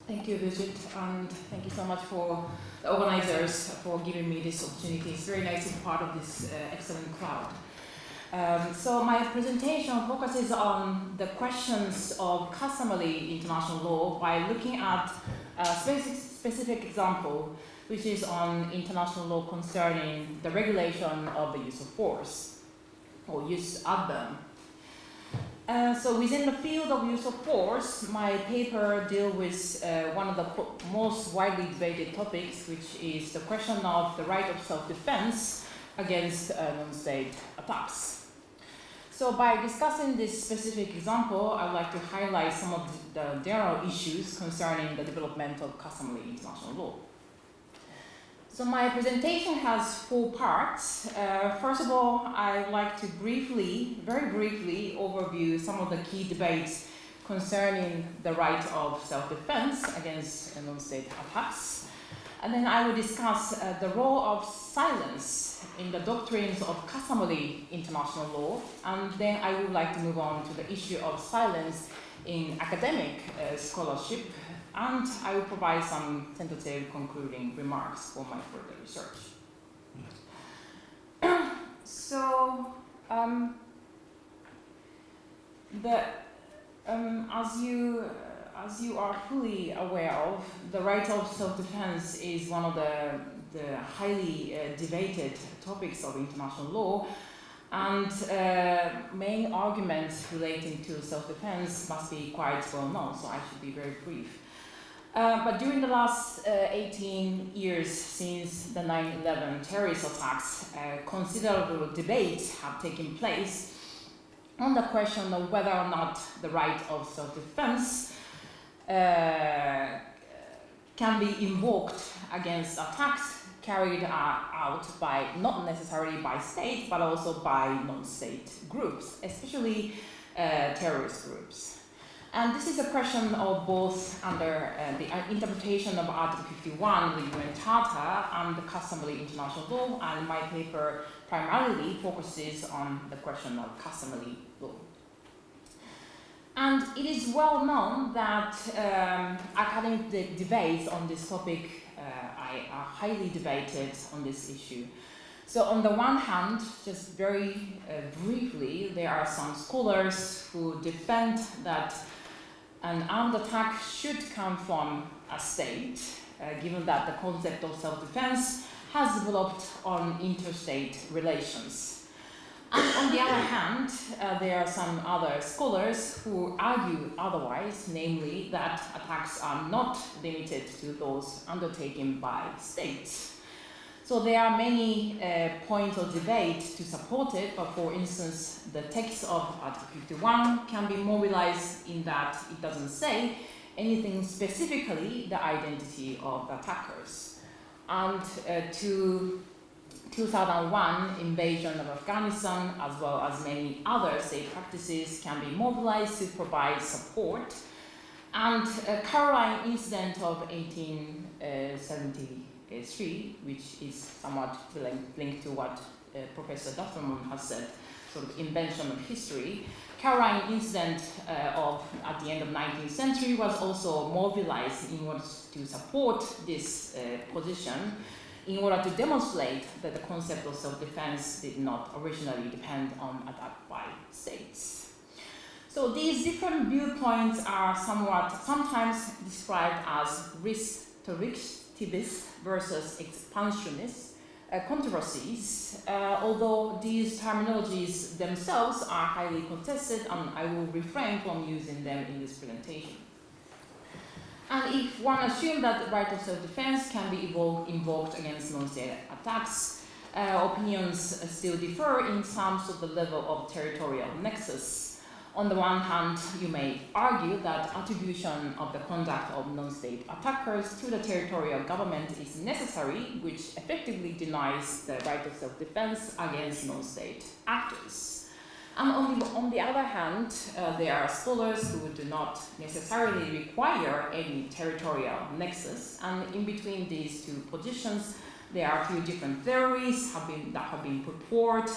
Thank you, Brigitte, and thank you so much for the organizers for giving me this opportunity. It's very nice to be part of this excellent crowd. So my presentation focuses on the questions of customary international law by looking at a specific example, which is on international law concerning the regulation of the use of force, or jus ad bellum. So within the field of use of force, my paper deals with one of the most widely debated topics, which is the question of the right of self-defense against non-state attacks. So by discussing this specific example, I'd like to highlight some of the general issues concerning the development of customary international law. So my presentation has 4 parts. First of all, I'd like to very briefly overview some of the key debates concerning the right of self-defense against non-state attacks. And then I will discuss the role of silence in the doctrines of customary international law. And then I would like to move on to the issue of silence in academic scholarship. And I will provide some tentative concluding remarks for my further research. So, as you are fully aware of, the right of self-defense is one of the highly debated topics of international law. And main arguments relating to self-defense must be quite well known, so I should be very brief. But during the last 18 years since the 9/11 terrorist attacks, considerable debates have taken place on the question of whether or not the right of self-defense can be invoked against attacks carried out by not necessarily by states, but also by non-state groups, especially terrorist groups. And this is a question of both under the interpretation of Article 51 of the UN Charter and the customary international law, and my paper primarily focuses on the question of customary law. And it is well known that academic debates on this topic are highly debated on this issue. So on the one hand, just very briefly, there are some scholars who defend that an armed attack should come from a state, given that the concept of self-defense has developed on interstate relations. And on the other hand, there are some other scholars who argue otherwise, namely that attacks are not limited to those undertaken by states. So there are many points of debate to support it, but for instance, the text of Article 51 can be mobilized in that it doesn't say anything specifically the identity of attackers. And to 2001 invasion of Afghanistan, as well as many other state practices, can be mobilized to provide support. And Caroline incident of 1873, which is somewhat linked to what Professor Dufferman has said, sort of invention of history. Caroline incident at the end of 19th century was also mobilized in order to support this position, in order to demonstrate that the concept of self-defense did not originally depend on attack by states. So these different viewpoints are sometimes described as restrictivist versus expansionist controversies, although these terminologies themselves are highly contested, and I will refrain from using them in this presentation. And if one assumes that the right of self-defense can be invoked against non-state attacks, opinions still differ in terms of the level of territorial nexus. On the one hand, you may argue that attribution of the conduct of non-state attackers to the territorial government is necessary, which effectively denies the right of self-defense against non-state actors. And on the other hand, there are scholars who do not necessarily require any territorial nexus, and in between these two positions, there are a few different theories that have been put forward,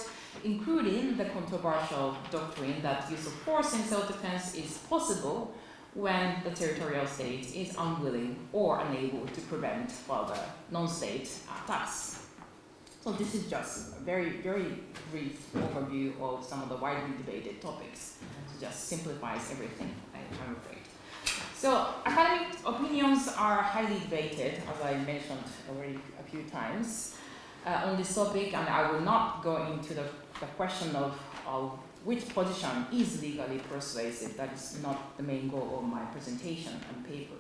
including the controversial doctrine that use of force in self-defense is possible when the territorial state is unwilling or unable to prevent further non-state attacks. So this is just a very, very brief overview of some of the widely debated topics. It just simplifies everything, I'm afraid. So academic opinions are highly debated, as I mentioned already a few times, on this topic, and I will not go into the question of which position is legally persuasive. That is not the main goal of my presentation and paper.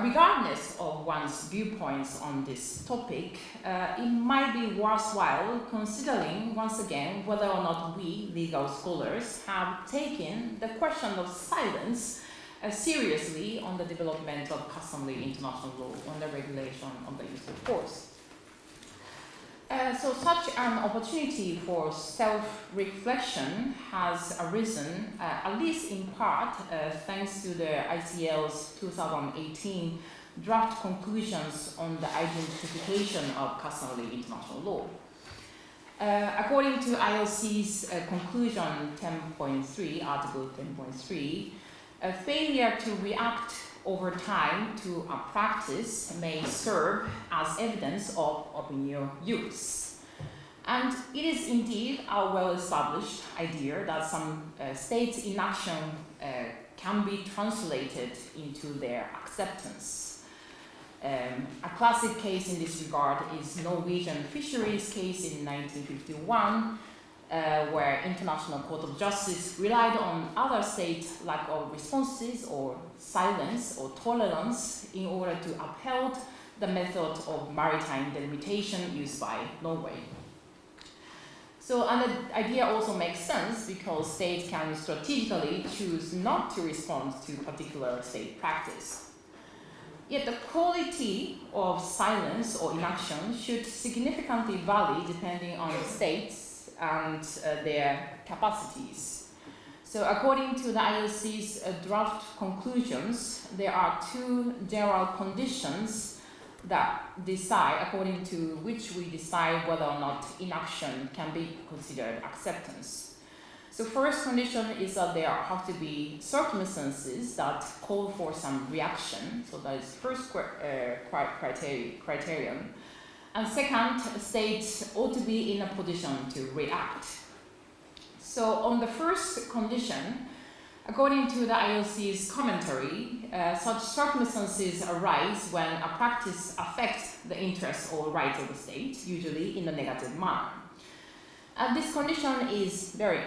Regardless of one's viewpoints on this topic, it might be worthwhile considering once again whether or not we, legal scholars, have taken the question of silence seriously on the development of customary international law on the regulation of the use of force. So such an opportunity for self-reflection has arisen, at least in part, thanks to the ICL's 2018 draft conclusions on the identification of customary international law. According to ILC's conclusion 10.3, Article 10.3, a failure to react over time to a practice may serve as evidence of opinion use. And it is indeed a well-established idea that some state inaction can be translated into their acceptance. A classic case in this regard is Norwegian fisheries case in 1951, where International Court of Justice relied on other states' lack of responses or silence or tolerance in order to uphold the method of maritime delimitation used by Norway. So, and the idea also makes sense because states can strategically choose not to respond to particular state practice. Yet the quality of silence or inaction should significantly vary depending on the states and their capacities. So according to the ILC's draft conclusions, there are two general conditions that decide, according to which we decide whether or not inaction can be considered acceptance. So first condition is that there have to be circumstances that call for some reaction. So that is first criterion. And second, states ought to be in a position to react. So on the first condition, according to the ILC's commentary, such circumstances arise when a practice affects the interests or rights of the state, usually in a negative manner. And this condition is very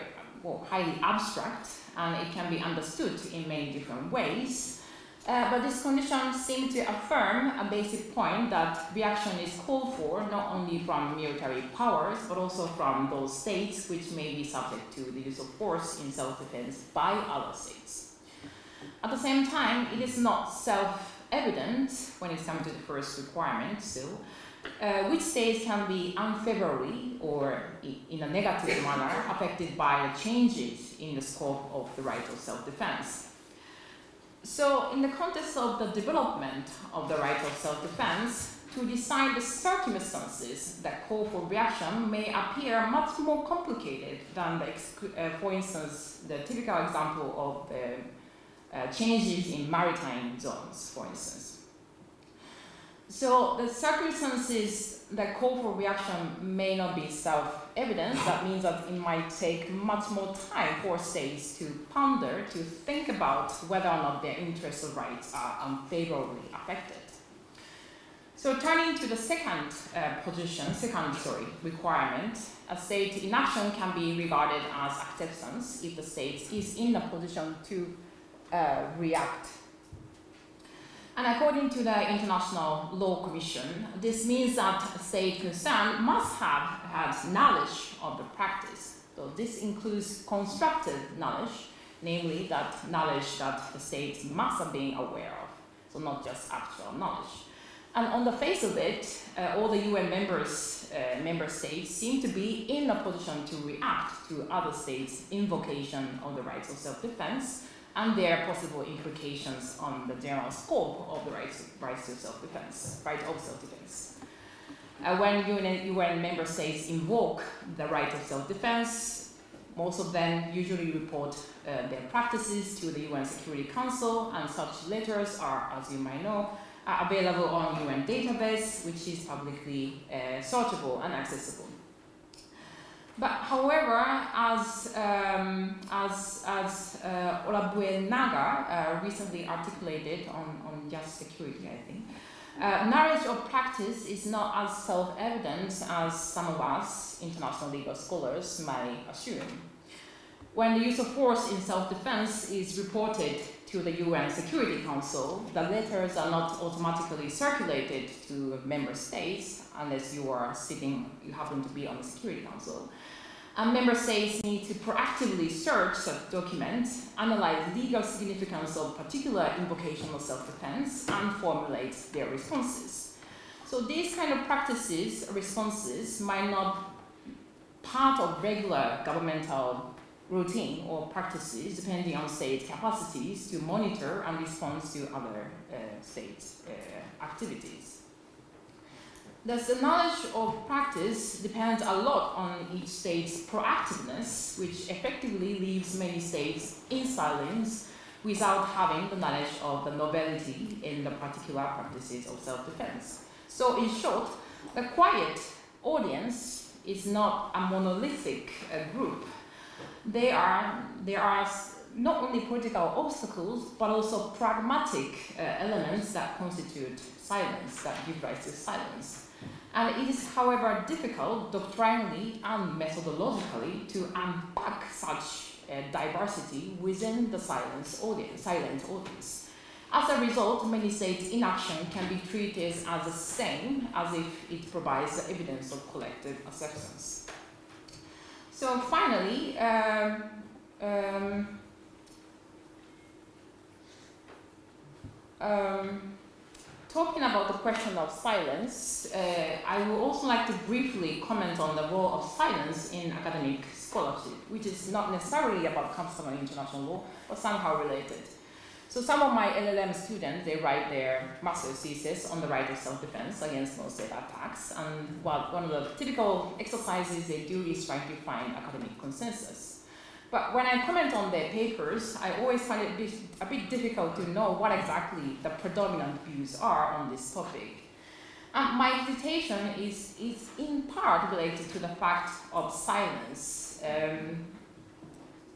highly abstract, and it can be understood in many different ways. But this condition seems to affirm a basic point that reaction is called for not only from military powers, but also from those states which may be subject to the use of force in self-defense by other states. At the same time, it is not self-evident when it comes to the first requirement still, which states can be unfavorably or in a negative manner affected by the changes in the scope of the right of self-defense. So in the context of the development of the right of self-defense, to decide the circumstances that call for reaction may appear much more complicated than, for instance, the typical example of changes in maritime zones, for instance. So the circumstances that call for reaction may not be self-evident. That means that it might take much more time for states to ponder, to think about whether or not their interests or rights are unfavorably affected. So turning to the second requirement, a state inaction can be regarded as acceptance if the state is in a position to react. And according to the International Law Commission, this means that a state concerned must have had knowledge of the practice. So this includes constructive knowledge, namely that knowledge that the state must have been aware of, so not just actual knowledge. And on the face of it, all the UN member states seem to be in a position to react to other states' invocation of the rights of self-defense and their possible implications on the general scope of the rights to self-defense, right of self-defense. When UN member states invoke the right of self-defense, Most of them usually report their practices to the UN Security Council, and such letters are, as you might know, are available on UN database, which is publicly searchable and accessible. But however, as Olabue Naga recently articulated on Just Security, I think, knowledge of practice is not as self-evident as some of us, international legal scholars, may assume. When the use of force in self-defense is reported to the UN Security Council, the letters are not automatically circulated to member states unless you happen to be on the Security Council. And member states need to proactively search such documents, analyze legal significance of particular invocation of self-defense, and formulate their responses. So these kind of practices, responses, might not be part of regular governmental routine or practices, depending on state capacities to monitor and respond to other state activities. Thus, the knowledge of practice depends a lot on each state's proactiveness, which effectively leaves many states in silence without having the knowledge of the novelty in the particular practices of self-defense. So in short, the quiet audience is not a monolithic group. There are not only political obstacles, but also pragmatic elements that constitute silence, that give rise to silence. And it is, however, difficult doctrinally and methodologically to unpack such diversity within the silent audience. As a result, many states' inaction can be treated as the same as if it provides the evidence of collective acceptance. So finally, talking about the question of silence, I would also like to briefly comment on the role of silence in academic scholarship, which is not necessarily about customary international law, but somehow related. So some of my LLM students, they write their master's thesis on the right of self-defense against non-state attacks, and one of the typical exercises they do is trying to find academic consensus. But when I comment on their papers, I always find it a bit difficult to know what exactly the predominant views are on this topic. And my hesitation is in part related to the fact of silence.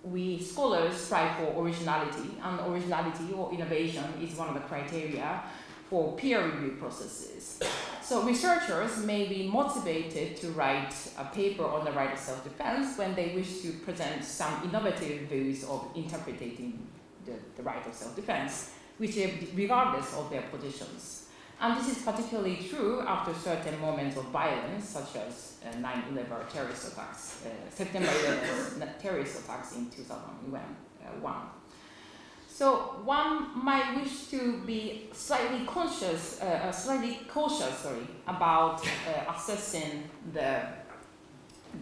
We scholars strive for originality, and originality or innovation is one of the criteria for peer review processes. So researchers may be motivated to write a paper on the right of self-defense when they wish to present some innovative views of interpreting the right of self-defense, regardless of their positions. And this is particularly true after certain moments of violence, such as 9/11 terrorist attacks, September 11 terrorist attacks in 2001. So one might wish to be slightly cautious about assessing the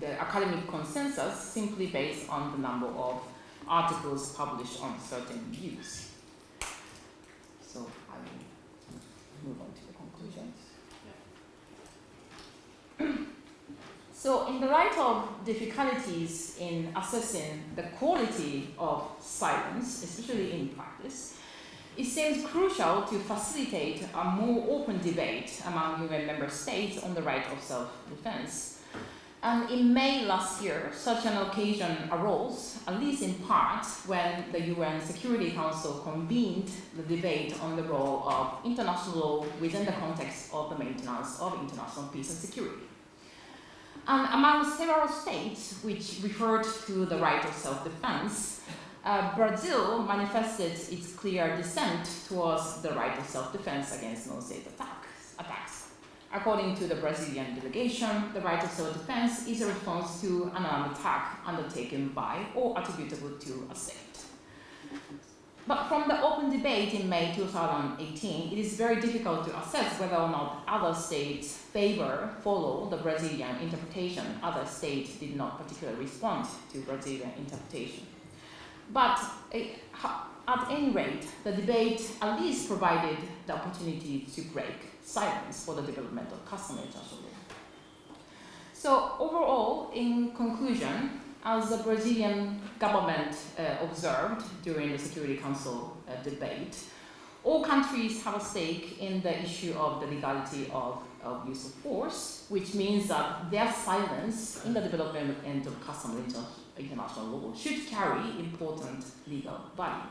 academic consensus simply based on the number of articles published on certain views. So I will move on to the conclusions. Yeah. So in the light of difficulties in assessing the quality of silence, especially in practice, it seems crucial to facilitate a more open debate among UN member states on the right of self-defense. And in May last year, such an occasion arose, at least in part, when the UN Security Council convened the debate on the role of international law within the context of the maintenance of international peace and security. And among several states which referred to the right of self-defense, Brazil manifested its clear dissent towards the right of self-defense against non-state attacks. According to the Brazilian delegation, the right of self-defense is a response to an armed attack undertaken by or attributable to a state. But from the open debate in May 2018, it is very difficult to assess whether or not other states follow the Brazilian interpretation. Other states did not particularly respond to Brazilian interpretation. But at any rate, the debate at least provided the opportunity to break silence for the development of customary international law. So overall, in conclusion, as the Brazilian government observed during the Security Council debate, all countries have a stake in the issue of the legality of use of force, which means that their silence in the development end of customary international law should carry important legal value.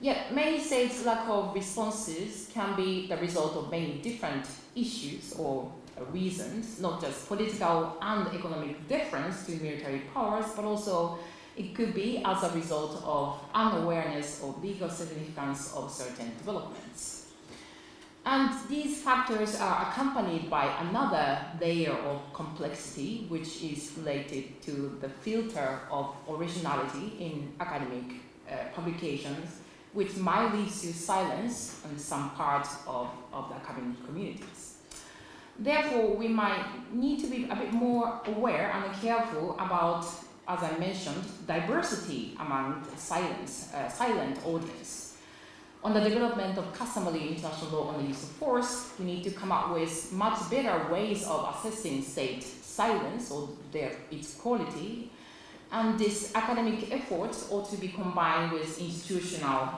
Yet many states' lack of responses can be the result of many different issues or reasons, not just political and economic deference to military powers, but also it could be as a result of unawareness of legal significance of certain developments. And these factors are accompanied by another layer of complexity, which is related to the filter of originality in academic publications, which might lead to silence on some parts of the academic communities. Therefore, we might need to be a bit more aware and careful about, as I mentioned, diversity among the silent audience. On the development of customary international law on the use of force, we need to come up with much better ways of assessing state silence or its quality. And this academic effort ought to be combined with institutional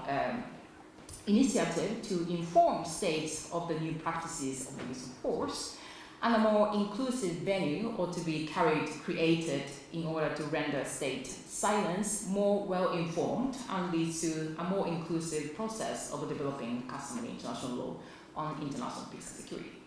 initiative to inform states of the new practices of the use of force, and a more inclusive venue ought to be created in order to render state silence more well-informed and lead to a more inclusive process of developing customary international law on international peace and security.